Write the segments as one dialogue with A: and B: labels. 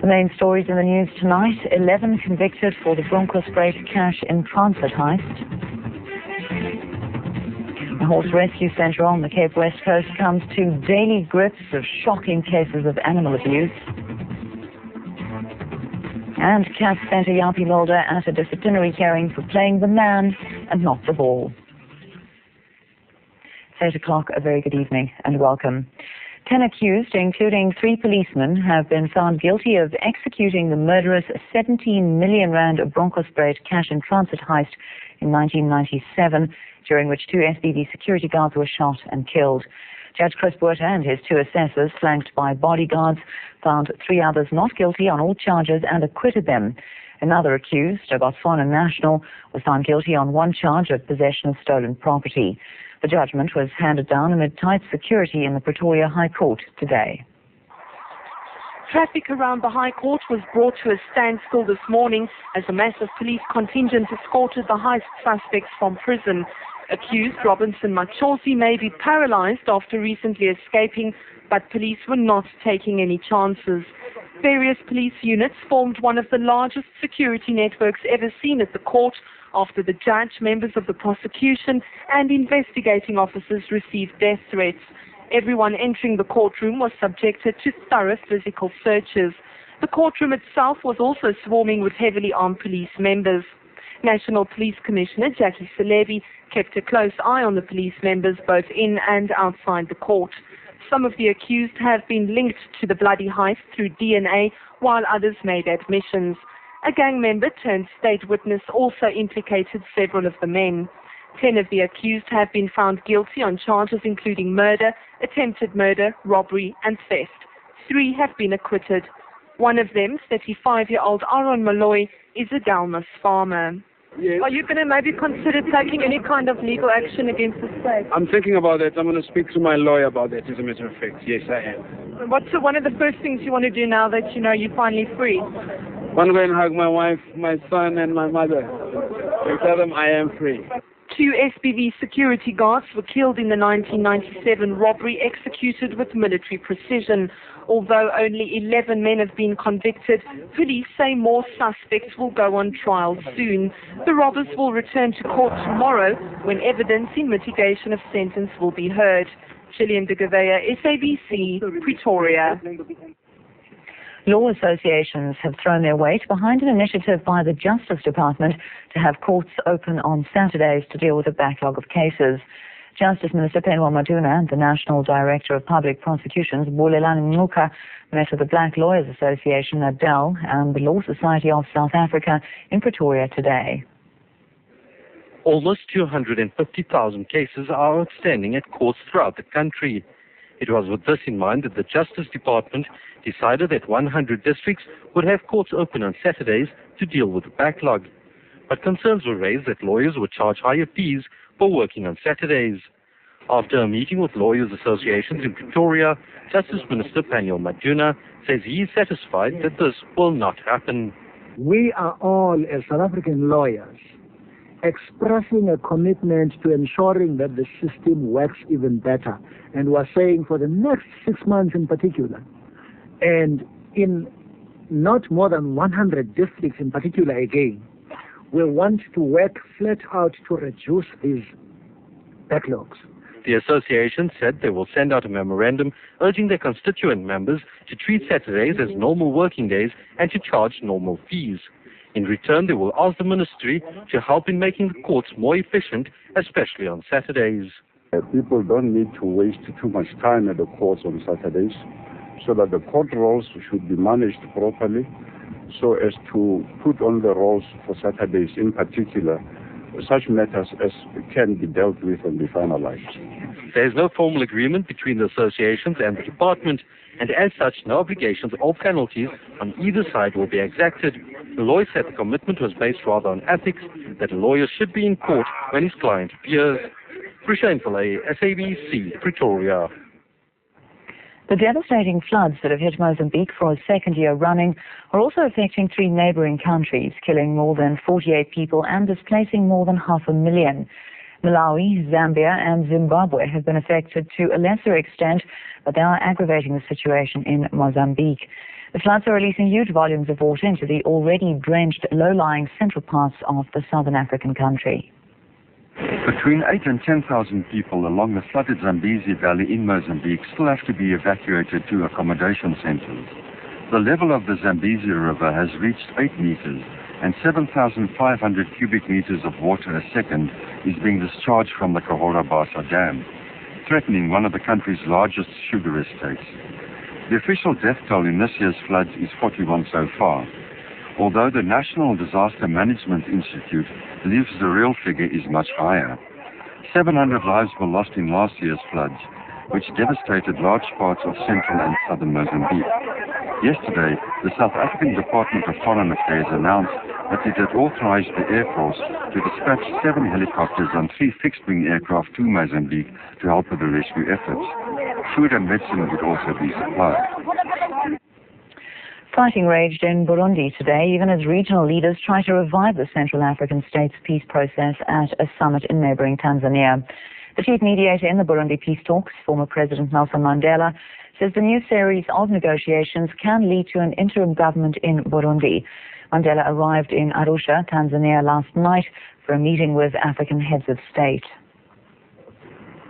A: The main stories in the news tonight: 11 convicted for the Bronkhorstspruit cash in transit heist. A horse rescue centre on the Cape West Coast comes to daily grips of shocking cases of animal abuse. And CAF sent a Yapi Mulder at a disciplinary hearing for playing the man and not the ball. It's 8 o'clock. A very good evening and welcome. 10 accused, including 3 policemen, have been found guilty of executing the murderous 17 million rand Bronkhorstspruit cash in transit heist in 1997, during which 2 SABC security guards were shot and killed. Judge Chris Botha and his 2 assessors, flanked by bodyguards, found 3 others not guilty on all charges and acquitted them. Another accused, a Botswana national, was found guilty on 1 charge of possession of stolen property. The judgment was handed down amid tight security in the Pretoria High Court today.
B: Traffic around the High Court was brought to a standstill this morning as a massive police contingent escorted the heist suspects from prison. Accused Robinson Machosi may be paralyzed after recently escaping, but police were not taking any chances. Various police units formed one of the largest security networks ever seen at the court after the judge, members of the prosecution and investigating officers received death threats. Everyone entering the courtroom was subjected to thorough physical searches. The courtroom itself was also swarming with heavily armed police members. National Police Commissioner Jackie Selebi kept a close eye on the police members both in and outside the court. Some of the accused have been linked to the bloody heist through DNA, while others made admissions. A gang member turned state witness also implicated several of the men. 10 of the accused have been found guilty on charges including murder, attempted murder, robbery and theft. 3 have been acquitted. One of them, 35-year-old Aaron Malloy, is a Dalmas farmer.
C: Yes.
B: Are you going to maybe consider taking any kind of legal action against the state?
C: I'm thinking about it. I'm going to speak to my lawyer about it, as a matter of fact. Yes, I am.
B: What's one of the first things you want to do now that you know you're finally free?
C: I want to go and hug my wife, my son and my mother and tell them I am free.
B: 2 SBV security guards were killed in the 1997 robbery executed with military precision. Although only 11 men have been convicted, police say more suspects will go on trial soon. The robbers will return to court tomorrow when evidence in mitigation of sentence will be heard. Gillian de Gouveia, SABC, Pretoria.
A: Law associations have thrown their weight behind an initiative by the Justice Department to have courts open on Saturdays to deal with a backlog of cases. Justice Minister Penwa Maduna and the National Director of Public Prosecutions, Bulelani Mnuka, met with the Black Lawyers Association, ADEL, and the Law Society of South Africa in Pretoria today.
D: Almost 250,000 cases are outstanding at courts throughout the country. It was with this in mind that the Justice Department decided that 100 districts would have courts open on Saturdays to deal with the backlog. But concerns were raised that lawyers would charge higher fees for working on Saturdays. After a meeting with lawyers' associations in Pretoria, Justice Minister Penwa Maduna says he is satisfied that this will not happen.
E: We are all, as South African lawyers, expressing a commitment to ensuring that the system works even better. And we're saying for the next 6 months in particular, and in not more than 100 districts in particular again, we want to work flat out to reduce these backlogs.
D: The association said they will send out a memorandum urging their constituent members to treat Saturdays as normal working days and to charge normal fees. In return, they will ask the ministry to help in making the courts more efficient, especially on Saturdays.
F: People don't need to waste too much time at the courts on Saturdays, so that the court rolls should be managed properly, so as to put on the rolls for Saturdays in particular, such matters as can be dealt with and be finalized.
D: There is no formal agreement between the associations and the department, and as such, no obligations or penalties on either side will be exacted. The lawyer said the commitment was based rather on ethics, that a lawyer should be in court when his client appears. Prisha Infale, SABC, Pretoria.
A: The devastating floods that have hit Mozambique for a second year running are also affecting 3 neighboring countries, killing more than 48 people and displacing more than 500,000. Malawi, Zambia and Zimbabwe have been affected to a lesser extent, but they are aggravating the situation in Mozambique. The floods are releasing huge volumes of water into the already drenched low-lying central parts of the southern African country.
G: Between 8,000 and 10,000 people along the flooded Zambezi Valley in Mozambique still have to be evacuated to accommodation centers. The level of the Zambezi River has reached 8 meters, and 7,500 cubic meters of water a second is being discharged from the Cahora Bassa Dam, threatening one of the country's largest sugar estates. The official death toll in this year's floods is 41 so far, although the National Disaster Management Institute believes the real figure is much higher. 700 lives were lost in last year's floods, which devastated large parts of central and southern Mozambique. Yesterday, the South African Department of Foreign Affairs announced that it had authorized the Air Force to dispatch 7 helicopters and 3 fixed-wing aircraft to Mozambique to help with the rescue efforts. Food and medicine would also be supplied.
A: Fighting raged in Burundi today, even as regional leaders try to revive the Central African state's peace process at a summit in neighboring Tanzania. The chief mediator in the Burundi peace talks, former President Nelson Mandela, says the new series of negotiations can lead to an interim government in Burundi. Mandela arrived in Arusha, Tanzania last night for a meeting with African heads of state.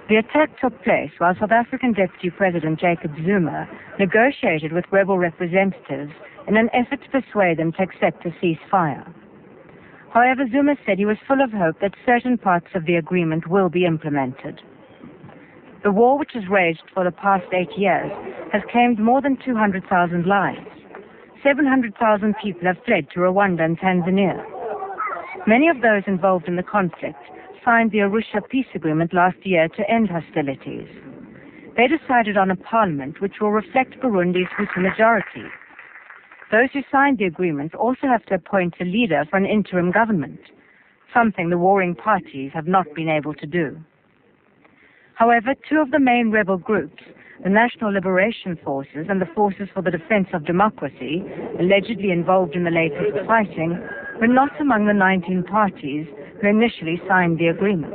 H: The attack took place while South African Deputy President Jacob Zuma negotiated with rebel representatives in an effort to persuade them to accept a ceasefire. However, Zuma said he was full of hope that certain parts of the agreement will be implemented. The war, which has raged for the past 8 years, has claimed more than 200,000 lives. 700,000 people have fled to Rwanda and Tanzania. Many of those involved in the conflict signed the Arusha peace agreement last year to end hostilities. They decided on a parliament which will reflect Burundi's Hutu majority. Those who signed the agreement also have to appoint a leader for an interim government, something the warring parties have not been able to do. However, 2 of the main rebel groups, the National Liberation Forces and the Forces for the Defense of Democracy, allegedly involved in the latest fighting, were not among the 19 parties who initially signed the agreement.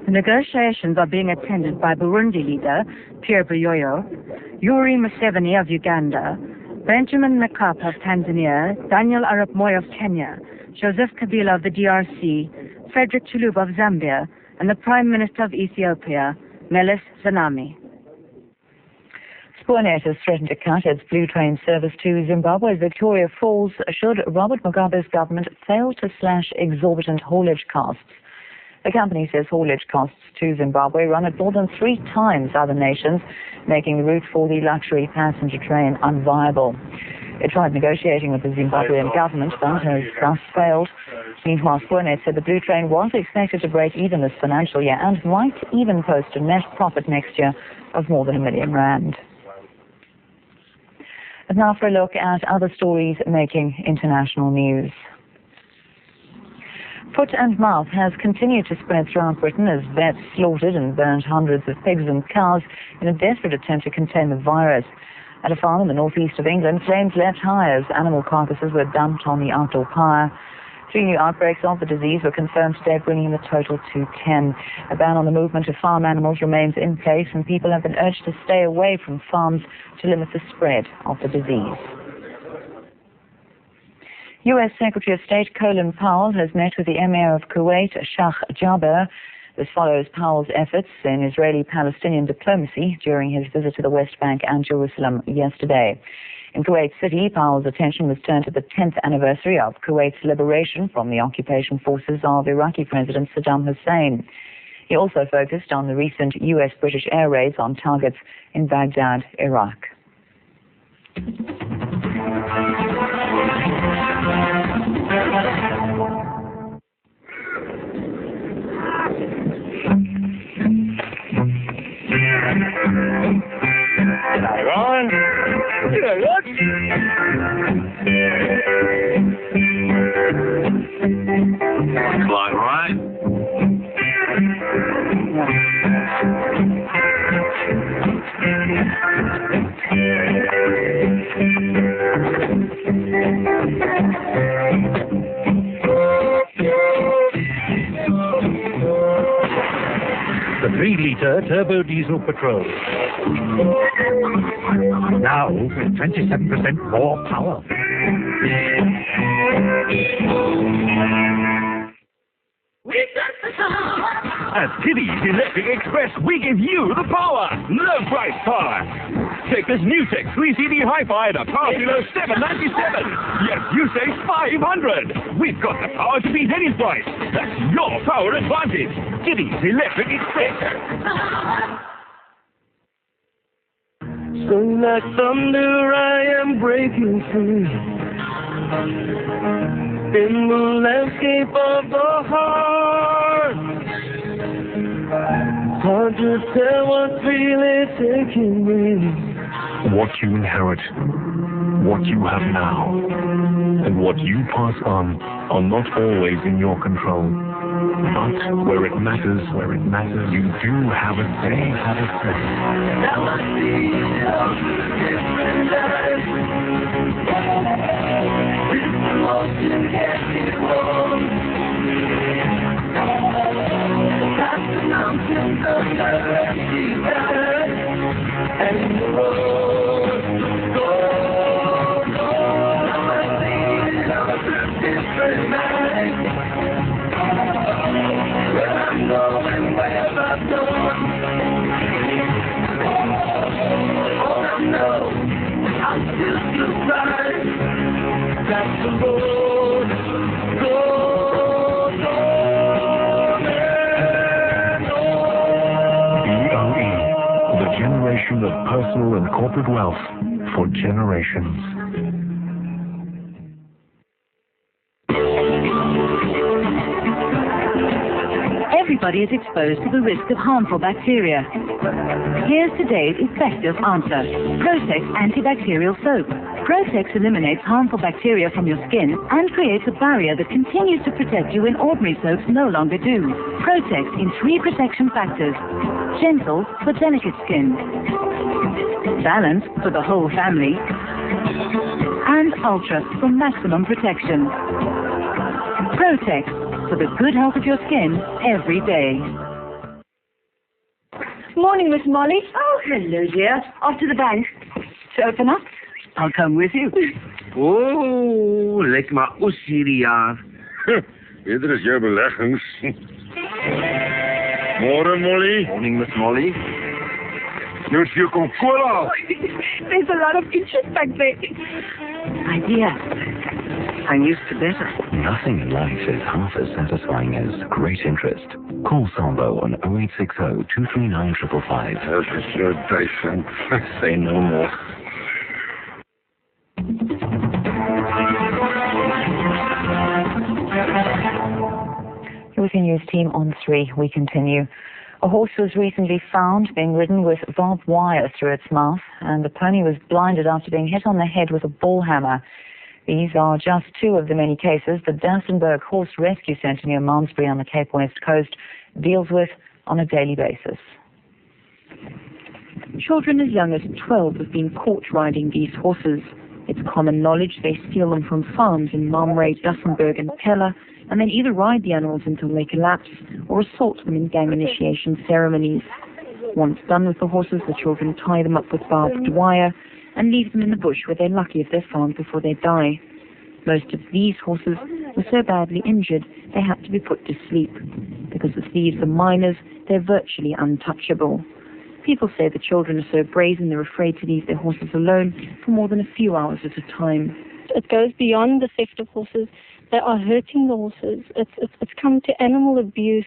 H: The negotiations are being attended by Burundi leader Pierre Buyoyo, Yoweri Museveni of Uganda, Benjamin Mkapa of Tanzania, Daniel Arap Moi of Kenya, Joseph Kabila of the DRC, Frederick Chiluba of Zambia, and the Prime Minister of Ethiopia, Meles Zenawi.
A: Spoornet has threatened to cut its blue train service to Zimbabwe's Victoria Falls should Robert Mugabe's government fail to slash exorbitant haulage costs. The company says haulage costs to Zimbabwe run at more than 3 times other nations, making the route for the luxury passenger train unviable. It tried negotiating with the Zimbabwean government, but has thus failed. Meanwhile, Spoornet said the blue train was expected to break even this financial year and might even post a net profit next year of more than R1 million. And now for a look at other stories making international news. Foot and mouth has continued to spread throughout Britain as vets slaughtered and burned hundreds of pigs and cows in a desperate attempt to contain the virus. At a farm in the northeast of England, flames leapt high as animal carcasses were dumped on the outdoor pyre. 3 new outbreaks of the disease were confirmed today, bringing the total to 10. A ban on the movement of farm animals remains in place, and people have been urged to stay away from farms to limit the spread of the disease. U.S. Secretary of State Colin Powell has met with the Emir of Kuwait, Sheikh Jaber. This follows Powell's efforts in Israeli-Palestinian diplomacy during his visit to the West Bank and Jerusalem yesterday. In Kuwait City, Powell's attention was turned to the 10th anniversary of Kuwait's liberation from the occupation forces of Iraqi President Saddam Hussein. He also focused on the recent U.S.-British air raids on targets in Baghdad, Iraq.
I: Iran. Clock right.
J: The 3-litre turbo diesel petrol. Now with 27% more power.
K: At Tiddy's Electric Express, we give you the power. Low price power. Take this new Tech 3CD Hi-Fi at a power below $7.97. Yes, you save $500. We've got the power to beat any price. That's your power advantage. Tiddy's Electric Express.
L: So like thunder I am breaking free in the landscape of the heart. Hard to tell what's really taking me.
M: What you inherit, what you have now, and what you pass on are not always in your control. But where it matters, you do have a say.
L: Now I see different eyes. This emotion can't be wrong. Past the mountains of mercy and the road goes on. Now I see different eyes. Where I'm going, where I've gone. All I know, I'm still surprised that the road goes on and on.
M: BOE, the generation of personal and corporate wealth for generations.
N: Everybody is exposed to the risk of harmful bacteria. Here's today's effective answer. Protex antibacterial soap. Protex eliminates harmful bacteria from your skin and creates a barrier that continues to protect you when ordinary soaps no longer do. Protex in 3 protection factors. Gentle for delicate skin. Balance for the whole family. And Ultra for maximum protection. Protex for the good health of your skin every day.
O: Morning, Miss Molly.
P: Oh, hello, dear. Off to the bank.
O: To open up?
P: I'll come with you.
I: Oh, lekker maar oesie jaar.
F: Eerder is jou beleggings. Morning, Molly.
I: Morning, Miss Molly.
F: You moet vir kom cola.
O: There's a lot of interest back there.
P: My dear, I'm used to better.
Q: Nothing in life is half as satisfying as great interest. Call Sambo on 0860 239 555.
F: This is so decent.
Q: Say no more.
A: With the news team on 3, we continue. A horse was recently found being ridden with barbed wire through its mouth, and the pony was blinded after being hit on the head with a ball hammer. These are just 2 of the many cases the Dassenberg Horse Rescue Centre near Malmesbury on the Cape West Coast deals with on a daily basis.
R: Children as young as 12 have been caught riding these horses. It's common knowledge they steal them from farms in Malmray, Dassenberg and Pella, and then either ride the animals until they collapse or assault them in gang initiation ceremonies. Once done with the horses, the children tie them up with barbed wire and leave them in the bush where they're lucky if they're found before they die. Most of these horses were so badly injured they had to be put to sleep. Because the thieves are minors, they're virtually untouchable. People say the children are so brazen they're afraid to leave their horses alone for more than a few hours at a time.
S: It goes beyond the theft of horses. They are hurting the horses. It's come to animal abuse.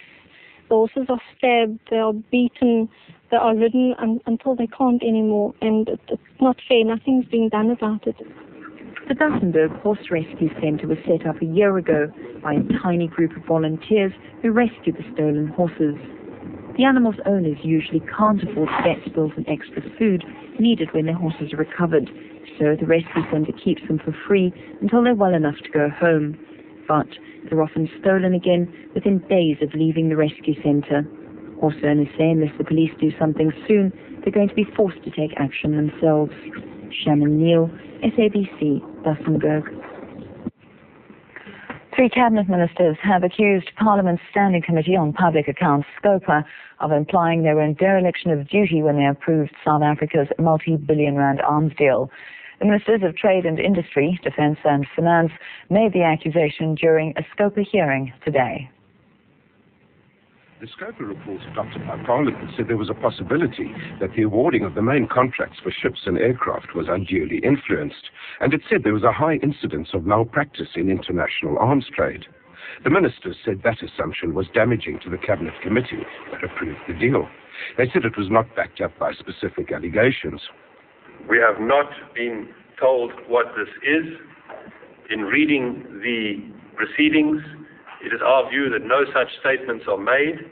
S: The horses are stabbed, they are beaten, they are ridden until they can't anymore, and it's not fair. Nothing's being done about it.
R: The Dassenberg Horse Rescue Centre was set up a year ago by a tiny group of volunteers who rescue the stolen horses. The animals' owners usually can't afford vegetables and extra food needed when their horses are recovered, so the rescue centre keeps them for free until they're well enough to go home. But they're often stolen again within days of leaving the rescue centre. Horse owners say unless the police do something soon, they're going to be forced to take action themselves. Shannon Neal, SABC, Dassenberg.
A: Three cabinet ministers have accused Parliament's Standing Committee on Public Accounts, SCOPA, of implying they were in dereliction of duty when they approved South Africa's multi-billion rand arms deal. The Ministers of Trade and Industry, Defence and Finance made the accusation during a SCOPA hearing today.
T: The SCOPA report adopted by Parliament said there was a possibility that the awarding of the main contracts for ships and aircraft was unduly influenced, and it said there was a high incidence of malpractice in international arms trade. The ministers said that assumption was damaging to the Cabinet Committee that approved the deal. They said it was not backed up by specific allegations.
U: We have not been told what this is. In reading the proceedings, it is our view that no such statements are made.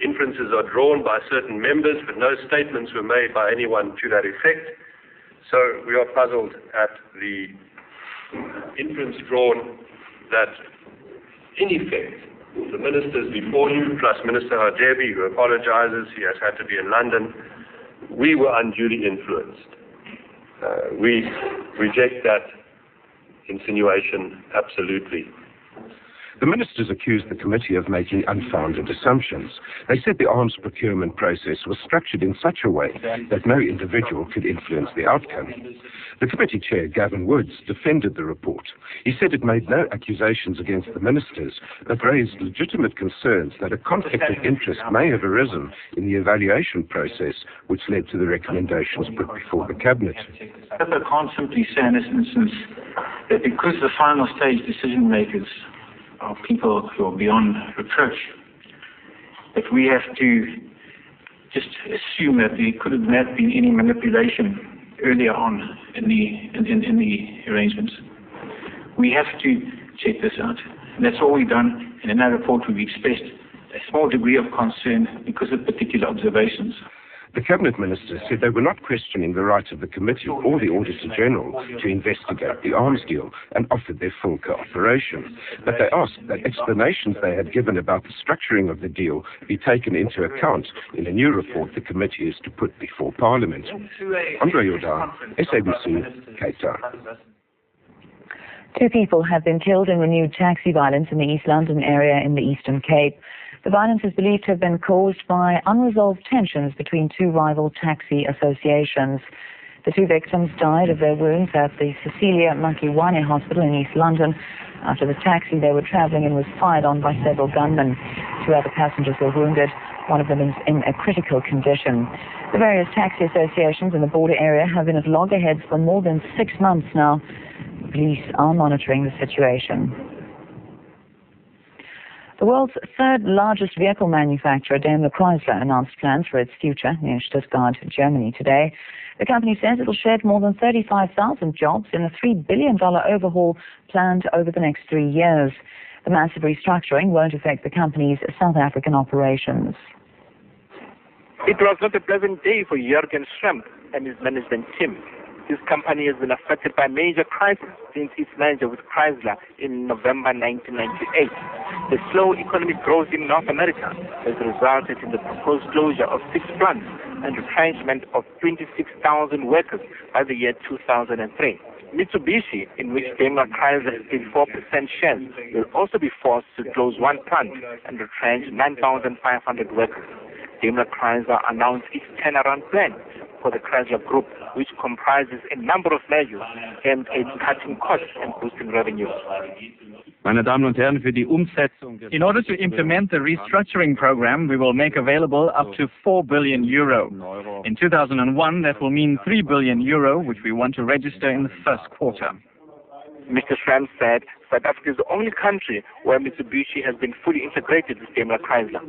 U: Inferences are drawn by certain members, but no statements were made by anyone to that effect. So we are puzzled at the inference drawn that, in effect, the ministers before you, plus Minister Hadebe, who apologizes, he has had to be in London, we were unduly influenced. We reject that insinuation absolutely.
T: The ministers accused the committee of making unfounded assumptions. They said the arms procurement process was structured in such a way that no individual could influence the outcome. The committee chair, Gavin Woods, defended the report. He said it made no accusations against the ministers, but raised legitimate concerns that a conflict of interest may have arisen in the evaluation process, which led to the recommendations put before the Cabinet.
V: I can't simply say in this instance that because the final stage decision makers are people who are beyond reproach, that we have to just assume that there could have not been any manipulation earlier on in the arrangements. We have to check this out. And that's all we've done. And in our report we've expressed a small degree of concern because of particular observations.
T: The Cabinet Ministers said they were not questioning the right of the committee or the Auditor General to investigate the arms deal and offered their full cooperation. But they asked that explanations they had given about the structuring of the deal be taken into account in a new report the committee is to put before Parliament. Andre Jordan, SABC, Cape Town.
A: 2 people have been killed in renewed taxi violence in the East London area in the Eastern Cape. The violence is believed to have been caused by unresolved tensions between 2 rival taxi associations. The 2 victims died of their wounds at the Cecilia Makiwane Hospital in East London after the taxi they were travelling in was fired on by several gunmen. 2 other passengers were wounded. One of them is in a critical condition. The various taxi associations in the border area have been at loggerheads for more than 6 months now. Police are monitoring the situation. The world's 3rd largest vehicle manufacturer, Daimler Chrysler, announced plans for its future in Stuttgart, Germany today. The company says it will shed more than 35,000 jobs in a $3 billion overhaul planned over the next 3 years. The massive restructuring won't affect the company's South African operations.
W: It was not a pleasant day for Jürgen Schremp and his management team. His company has been affected by major crisis since its merger with Chrysler in November 1998. The slow economic growth in North America has resulted in the proposed closure of 6 plants and retrenchment of 26,000 workers by the year 2003. Mitsubishi, in which Daimler Chrysler has 4% shares, will also be forced to close 1 plant and retrench 9,500 workers. Daimler Chrysler announced its turnaround plan for the Chrysler Group, which comprises a number of measures aimed at cutting costs and boosting revenues.
X: In order to implement the restructuring program, we will make available up to 4 billion euro. In 2001, that will mean 3 billion euro, which we want to register in the first quarter.
W: Mr. Schramm said South Africa is the only country where Mitsubishi has been fully integrated with Daimler Chrysler.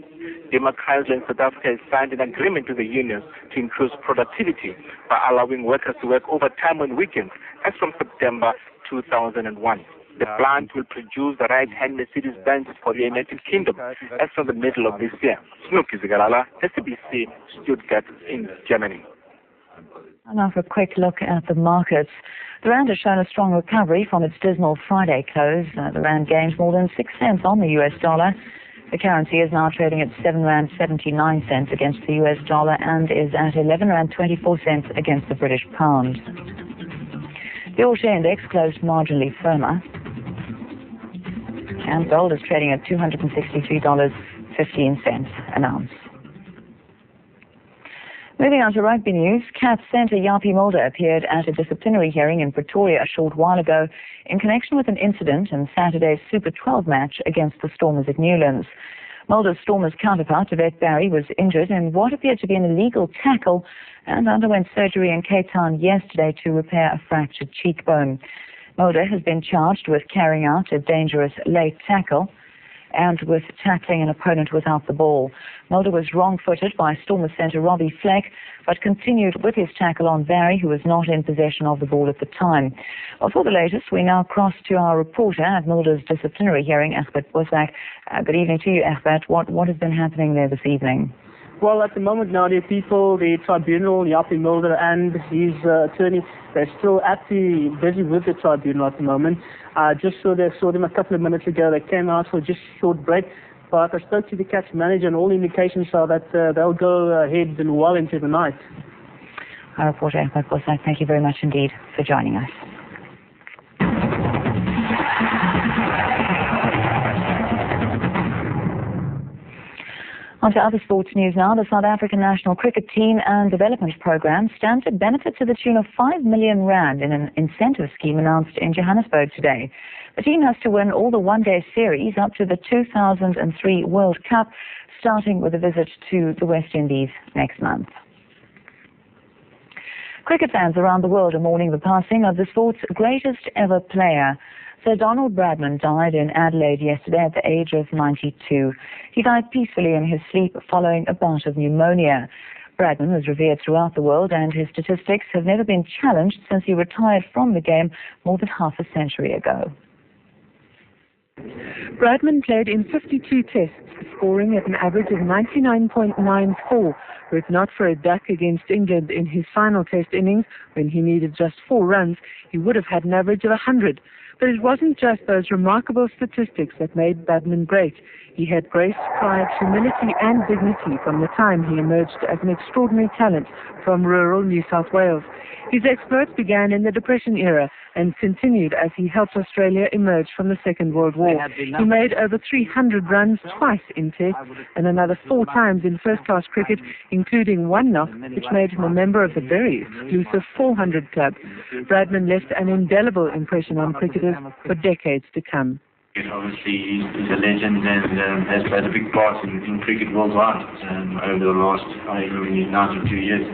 W: Daimler Chrysler in South Africa has signed an agreement with the unions to increase productivity by allowing workers to work overtime on weekends as from September 2001. The plant will produce the right-hand Mercedes-Benz for the United Kingdom as from the middle of this year. Snoopy Zigalala, SABC, Stuttgart in Germany.
A: And now for a quick look at the markets. The rand has shown a strong recovery from its dismal Friday close. The rand gained more than 6 cents on the US dollar. The currency is now trading at 7 rand 79 cents against the US dollar and is at 11 rand 24 cents against the British pound. The All Share Index closed marginally firmer. And gold is trading at $263.15 an ounce. Moving on to rugby news, Cats centre Yapi Mulder appeared at a disciplinary hearing in Pretoria a short while ago in connection with an incident in Saturday's Super 12 match against the Stormers at Newlands. Mulder's Stormers counterpart, Yvette Barry, was injured in what appeared to be an illegal tackle and underwent surgery in Cape Town yesterday to repair a fractured cheekbone. Mulder has been charged with carrying out a dangerous late tackle and with tackling an opponent without the ball. Mulder was wrong-footed by Stormers centre Robbie Fleck, but continued with his tackle on Barry, who was not in possession of the ball at the time. Well, for the latest, we now cross to our reporter at Mulder's disciplinary hearing, Egbert Bosak. Good evening to you, Egbert. What has been happening there this evening?
B: Well, at the moment now, the people, the tribunal, Yapi Mulder and his attorney, they're still busy with the tribunal at the moment. Just saw them a couple of minutes ago. They came out for just a short break. But I spoke to the Cats manager, and all indications are that they'll go ahead and well into the night.
A: Our reporter, Egbert Bosak, thank you very much indeed for joining us. On to other sports news now. The South African national cricket team and development program stand to benefit to the tune of 5 million rand in an incentive scheme announced in Johannesburg today. The team has to win all the one-day series up to the 2003 World Cup, starting with a visit to the West Indies next month. Cricket fans around the world are mourning the passing of the sport's greatest ever player. Sir Donald Bradman died in Adelaide yesterday at the age of 92. He died peacefully in his sleep following a bout of pneumonia. Bradman was revered throughout the world, and his statistics have never been challenged since he retired from the game more than half a century ago.
C: Bradman played in 52 tests, scoring at an average of 99.94. Were it not for a duck against England in his final test innings, when he needed just 4 runs, he would have had an average of 100. But it wasn't just those remarkable statistics that made Bradman great. He had grace, pride, humility and dignity from the time he emerged as an extraordinary talent from rural New South Wales. His exploits began in the Depression era and continued as he helped Australia emerge from the Second World War. He made over 300 runs twice in tests and another 4 times in first-class cricket, including 1 knock, which made him a member of the very exclusive 400 club. Bradman left an indelible impression on cricketers for decades to come.
D: Obviously, he's a legend and has played a big part in cricket worldwide over the last 92 years.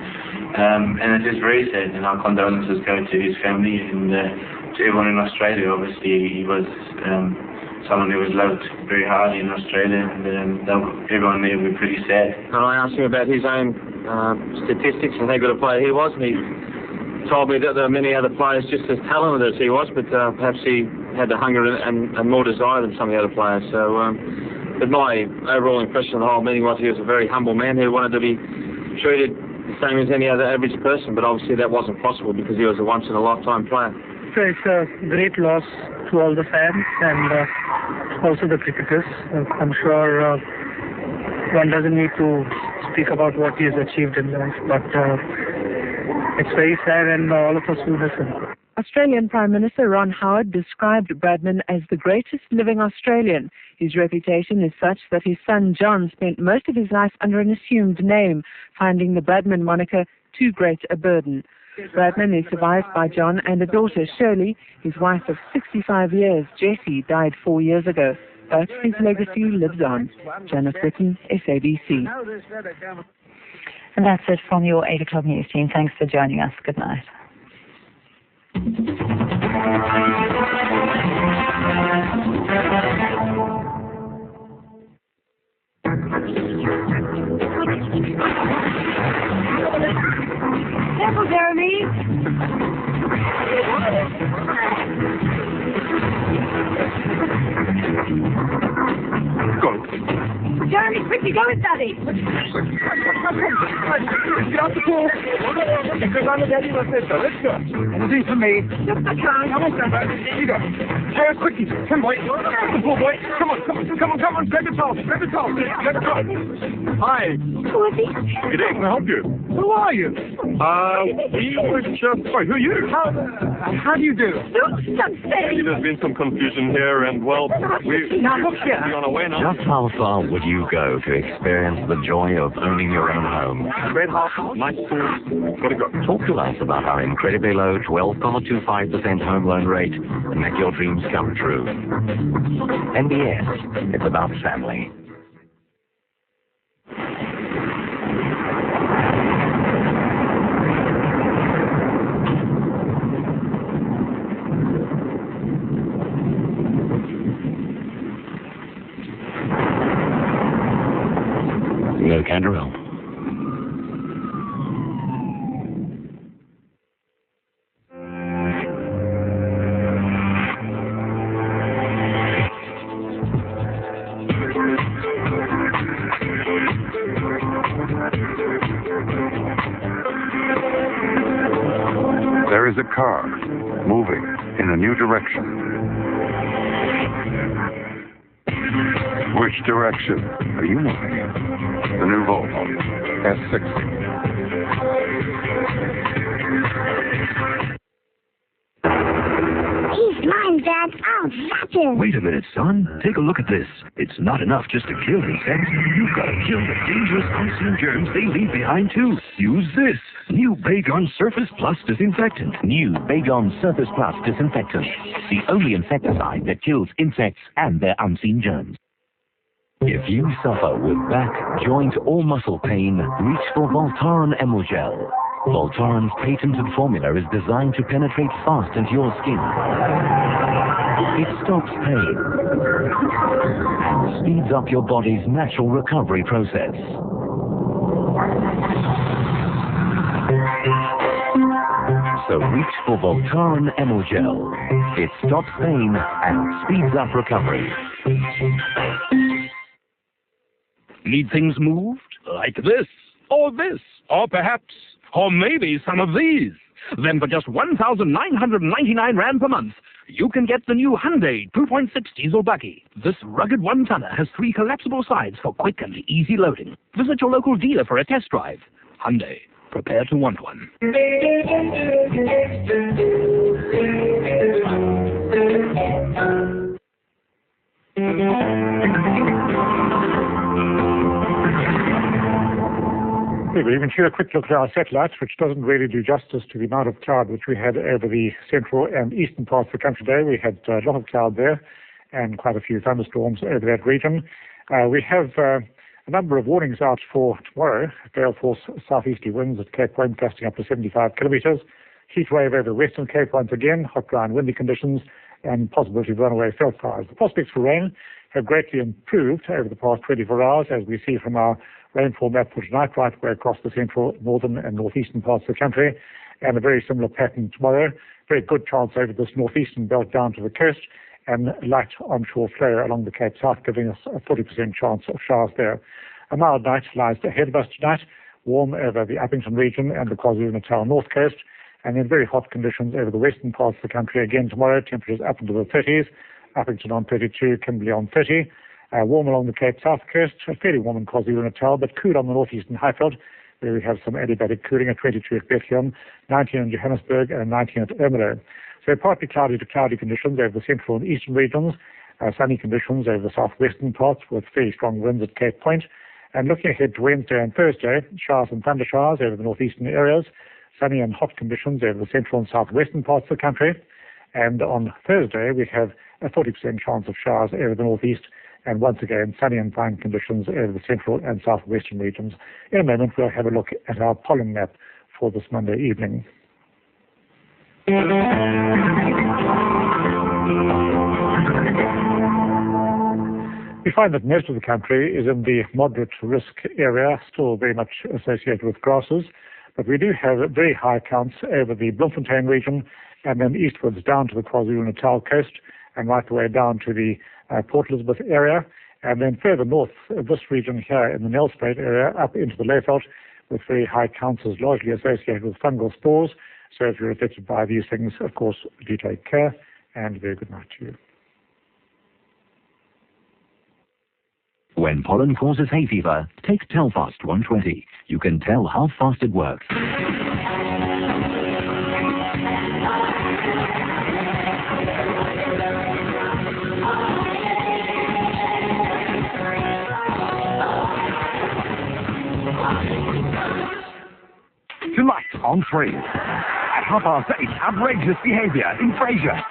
D: And it is very sad, and our condolences go to his family and to everyone in Australia. Obviously, he was someone who was loved very highly in Australia, and everyone there was pretty sad.
E: And I asked him about his own statistics and how good a player he was, and he told me that there were many other players just as talented as he was, but perhaps he had the hunger and more desire than some of the other players. So, but my overall impression of the whole meeting was he was a very humble man who wanted to be treated the same as any other average person, but obviously that wasn't possible because he was a once-in-a-lifetime player.
B: So it's a great loss to all the fans and also the cricketers. I'm sure one doesn't need to speak about what he has achieved in life, but it's very sad and all of us will listen.
C: Australian Prime Minister Ron Howard described Bradman as the greatest living Australian. His reputation is such that his son John spent most of his life under an assumed name, finding the Bradman moniker too great a burden. Bradman is survived by John and a daughter, Shirley. His wife of 65 years, Jessie, died 4 years ago. But his legacy lives on. Janet Britton, SABC.
A: And that's it from your 8 o'clock news team. Thanks for joining us. Good night.
O: Careful, Jeremy.
K: Go.
O: Jeremy, quickly, go with Daddy.
K: Get out the pool. Because I'm the daddy of my sister. Let's go. Anything for me.
O: Just a car.
K: Come on, Grandpa. Here you go. Jared, quickly. Come, boy. The pool, boy. Come on. Grab the towel. Grab the towel. Hi.
O: Who is he?
K: Good day. Can I help you?
G: Who are you?
H: We were just... Wait, who are you?
G: How do you do?
H: There's been some confusion here, and, well, we're on our way now.
Q: Just how far would you go to experience the joy of owning your own home?
H: Red house, nice schools, gotta go.
Q: Talk to us about our incredibly low 12.25% home loan rate and make your dreams come true. NBS, it's about family. No Canderel.
F: There is a car moving in a new direction. Which direction are you moving in? The new Volvo S60.
O: He's mine, Dad. I'll zap him.
K: Wait a minute, son. Take a look at this. It's not enough just to kill insects. You've got to kill the dangerous unseen germs they leave behind, too. Use this. New Baygon Surface Plus Disinfectant.
Q: New Baygon Surface Plus Disinfectant. The only insecticide that kills insects and their unseen germs. If you suffer with back, joint, or muscle pain, reach for Voltaren Emulgel. Voltaren's patented formula is designed to penetrate fast into your skin. It stops pain and speeds up your body's natural recovery process. So reach for Voltaren Emulgel. It stops pain and speeds up recovery.
K: Need things moved? Like this, or perhaps, or maybe some of these. Then for just 1,999 Rand per month, you can get the new Hyundai 2.6 diesel buggy. This rugged one-tonner has 3 collapsible sides for quick and easy loading. Visit your local dealer for a test drive. Hyundai, prepare to want one.
J: We can share a quick look at our satellites, which doesn't really do justice to the amount of cloud which we had over the central and eastern parts of the country today. We had a lot of cloud there and quite a few thunderstorms over that region. We have a number of warnings out for tomorrow. Gale force southeasterly winds at Cape Point gusting up to 75 kilometres. Heat wave over the western Cape once again, hot, dry and windy conditions, and possibility of runaway veld fires. The prospects for rain have greatly improved over the past 24 hours, as we see from our rainfall map for tonight, right way across the central, northern and northeastern parts of the country, and a very similar pattern tomorrow. Very good chance over this northeastern belt down to the coast, and light onshore flow along the Cape South, giving us a 40% chance of showers there. A mild night lies ahead of us tonight, warm over the Uppington region and the KwaZulu-Natal north coast, and then very hot conditions over the western parts of the country again tomorrow, temperatures up into the 30s, Uppington on 32, Kimberley on 30. Warm along the Cape South coast, fairly warm in KwaZulu-Natal, but cool on the northeastern Highveld, where we have some adiabatic cooling at 22 at Bethlehem, 19 in Johannesburg, and 19 at Ermelo. So partly cloudy to cloudy conditions over the central and eastern regions, sunny conditions over the southwestern parts with very strong winds at Cape Point. And looking ahead to Wednesday and Thursday, showers and thunder showers over the northeastern areas, sunny and hot conditions over the central and southwestern parts of the country. And on Thursday, we have a 40% chance of showers over the northeast, and once again, sunny and fine conditions over the central and southwestern regions. In a moment, we'll have a look at our pollen map for this Monday evening. We find that most of the country is in the moderate risk area, still very much associated with grasses, but we do have very high counts over the Bloemfontein region and then eastwards down to the KwaZulu-Natal coast and right the way down to the Port Elizabeth area, and then further north of this region here in the Nelspruit area up into the Leyveld with very high counts largely associated with fungal spores. So if you're affected by these things, of course, do take care, and very good night to you.
Q: When pollen causes hay fever, take Telfast 120. You can tell how fast it works.
K: Tonight on 3. At 8:30, outrageous behaviour in Frasier.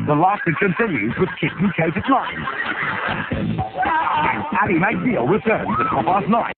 K: The laughter continues with Kitten Kate at 9. And Ally McNeil returns at 9:30.